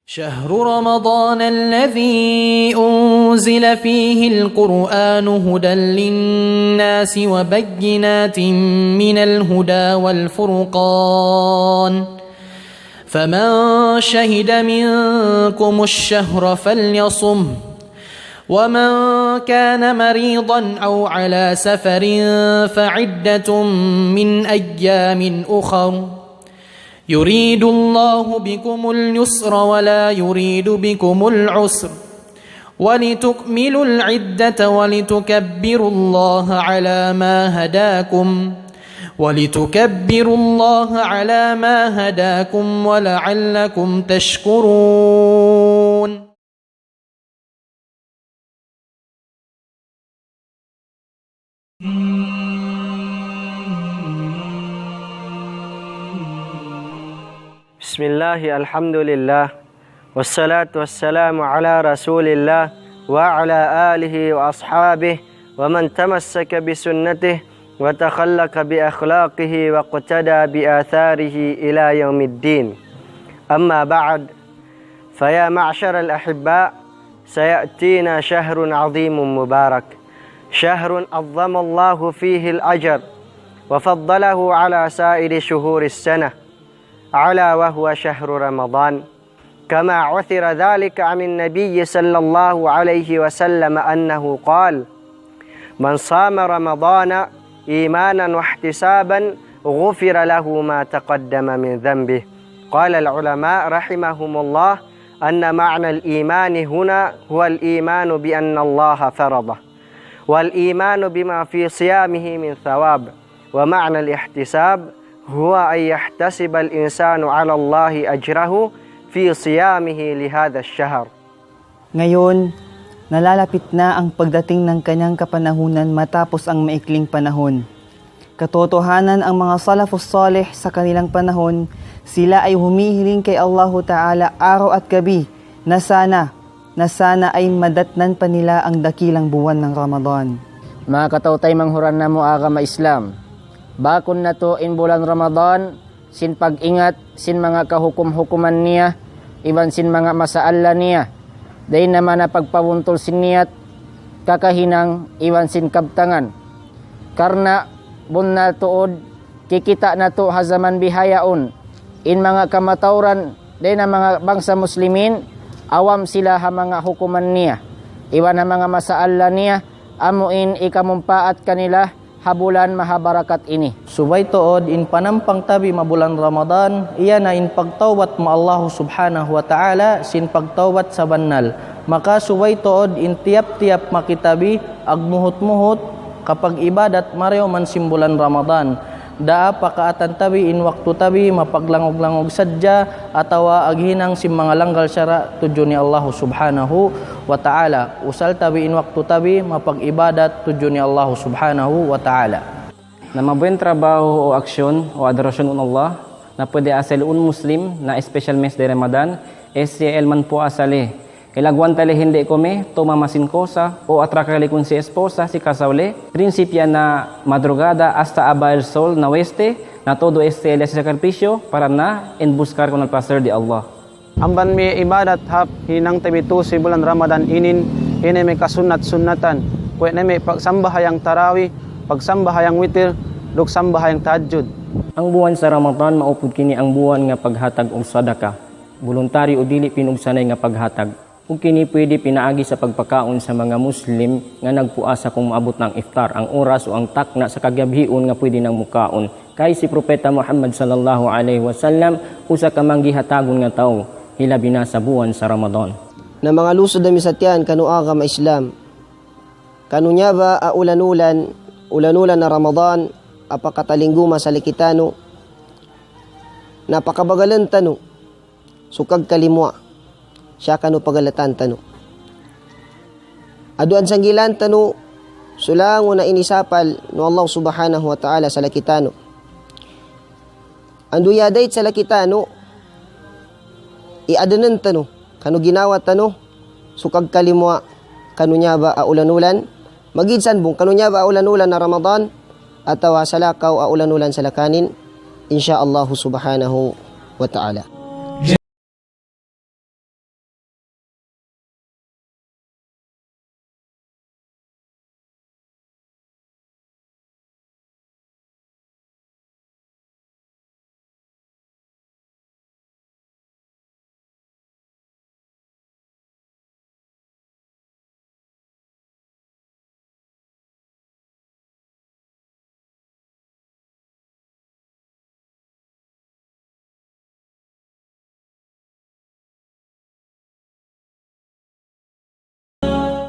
شهر رمضان الذي أنزل فيه القرآن هدى للناس وبينات من الهدى والفرقان فمن شهد منكم الشهر فليصمه ومن كان مريضا أو على سفر فعدة من أيام أخر يريد الله بكم اليسر ولا يريد بكم العسر ولتكملوا العدة ولتكبروا الله على ما هداكم ولعلكم تشكرون. بسم الله الحمد لله والصلاة والسلام على رسول الله وعلى آله وأصحابه ومن تمسك بسنته وتخلق بأخلاقه واقتدى بآثاره إلى يوم الدين. أما بعد، فيا معشر الأحباء، سيأتينا شهر عظيم مبارك، شهر عظم الله فيه الأجر وفضله على سائر شهور السنة، ألا وهو شهر رمضان، كما عثر ذلك عن النبي صلى الله عليه وسلم أنه قال: من صام رمضان إيمانا واحتسابا غفر له ما تقدم من ذنبه. قال العلماء رحمهم الله أن معنى الإيمان هنا هو الإيمان بأن الله فرضه، والإيمان بما في صيامه من ثواب، ومعنى الاحتساب هو أن يحتسب الإنسان على الله أجره في صيامه لهذا الشهر. Ngayon, nalalapit na ang pagdating ng kanyang kapanahunan matapos ang maikling panahon. Katotohanan ang mga salafus salih sa kanilang panahon, sila ay humihiling kay Allahu Ta'ala araw at gabi na sana ay madatnan pa nila ang dakilang buwan ng Ramadan. Mga katautay manghuran na mo agama Islam, bakon na to in bulan Ramadan, sin pag-ingat, sin mga kahukum-hukuman niya, iban sin mga masaala niya, day naman na pagpabuntol sin niyat, kakahinang, iwan sin kabtangan. Karna, bun na tuod, kikita na to hazaman bihayaon, in mga kamatauran, day na mga bangsa muslimin, awam sila ha mga hukuman niya, iwan na mga masaala niya, amuin ikamumpaat kanila, habulan mahabarakat ini. Subay tuod in panampang tabi mabulan Ramadan, iya na in pagtawat mo Allah subhanahu wa ta'ala sin pagtawat sa banal. Maka subay tuod in tiap-tiap makitabi agmuhot-muhot kapag ibadat mareo man simbulan Ramadan. Daa pakaatan tabi in waktu tabi mapaglangog-langog sadya atawa aghinang sim mga langgal syara tudyo ni Allah subhanahu wa ta'ala. Usal tabi in waktu tabi mapag-ibadat tudyo ni Allah subhanahu wa ta'ala. Na mabueng trabaho o aksyon o adorasyon ng Allah na pwede asal un Muslim na special mes de Ramadan, SCL man po asali. Ilagwan tali hindi kome, tumamasin kosa o atrakali kun si esposa, si kasawle. Prinsipya na madrugada hasta abail sol na weste, na todo SCL sa sakripisyo para na in buscar con el placer de Allah. Amban mi ibadat hap hinang tabitu si bulan Ramadan ini may kasunat-sunatan. Kuya na may pagsambahayang tarawi, pagsambahayang witir, dugsambahayang tahajjud. Ang buwan sa Ramadan maupod kini ang buwan nga paghatag og sadaka. Voluntary o dili pinugsanay nga paghatag. Kung kini pwede pinaagi sa pagpakaon sa mga Muslim nga nagpuasa kung maabot ng iftar, ang oras o ang takna sa kagabhion nga pwede nang mukaon. Kay si Propeta Muhammad sallallahu alaihi wasallam usa ka manggihatagon nga tawo hilabi na sa buwan sa Ramadan. Na mga lusod na misatyan kanu agama Islam. Kanunya ba ulanulan na Ramadan apakatalinguma sa likitano. Napakabagalan tano. Sukag kalimwa. Siya kanu pagalatan tano. Aduan sanggilan tano sulang na inisapal no Allah subhanahu wa ta'ala sa lakitano. Andu yadait sa lakitano iadanan tano kanu ginawa tano sukag kalimwa kanunya ba aulanulan magidsan bung kanunya ba aulanulan na Ramadan atawa salakaw a ulan-ulan sa lakanin, insya Allah subhanahu wa ta'ala.